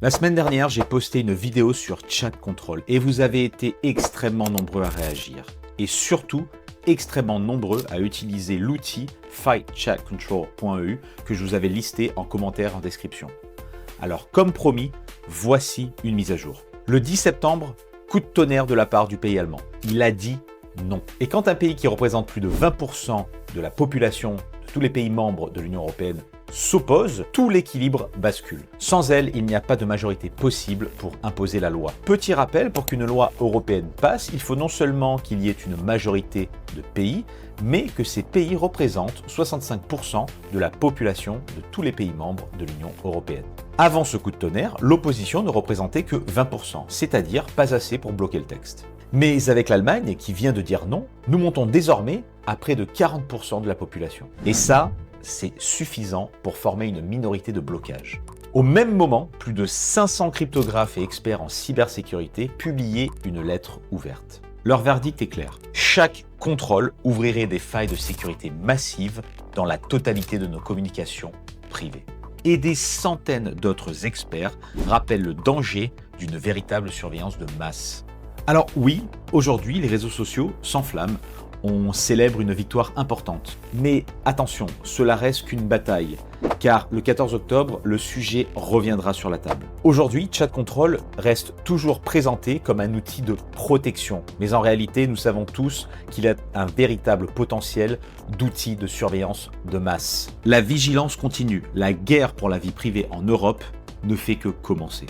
La semaine dernière, j'ai posté une vidéo sur Chat Control et vous avez été extrêmement nombreux à réagir. Et surtout, extrêmement nombreux à utiliser l'outil fightchatcontrol.eu que je vous avais listé en commentaire en description. Alors, comme promis, voici une mise à jour. Le 10 septembre, coup de tonnerre de la part du pays allemand. Il a dit non. Et quand un pays qui représente plus de 20% de la population de tous les pays membres de l'Union européenne s'oppose, tout l'équilibre bascule. Sans elle, il n'y a pas de majorité possible pour imposer la loi. Petit rappel, pour qu'une loi européenne passe, il faut non seulement qu'il y ait une majorité de pays, mais que ces pays représentent 65% de la population de tous les pays membres de l'Union européenne. Avant ce coup de tonnerre, l'opposition ne représentait que 20%, c'est-à-dire pas assez pour bloquer le texte. Mais avec l'Allemagne, qui vient de dire non, nous montons désormais à près de 40% de la population. Et ça, c'est suffisant pour former une minorité de blocage. Au même moment, plus de 500 cryptographes et experts en cybersécurité publiaient une lettre ouverte. Leur verdict est clair. Chaque contrôle ouvrirait des failles de sécurité massives dans la totalité de nos communications privées. Et des centaines d'autres experts rappellent le danger d'une véritable surveillance de masse. Alors oui, aujourd'hui, les réseaux sociaux s'enflamment. On célèbre une victoire importante. Mais attention, cela reste qu'une bataille, car le 14 octobre, le sujet reviendra sur la table. Aujourd'hui, Chat Control reste toujours présenté comme un outil de protection, mais en réalité, nous savons tous qu'il a un véritable potentiel d'outil de surveillance de masse. La vigilance continue, la guerre pour la vie privée en Europe ne fait que commencer.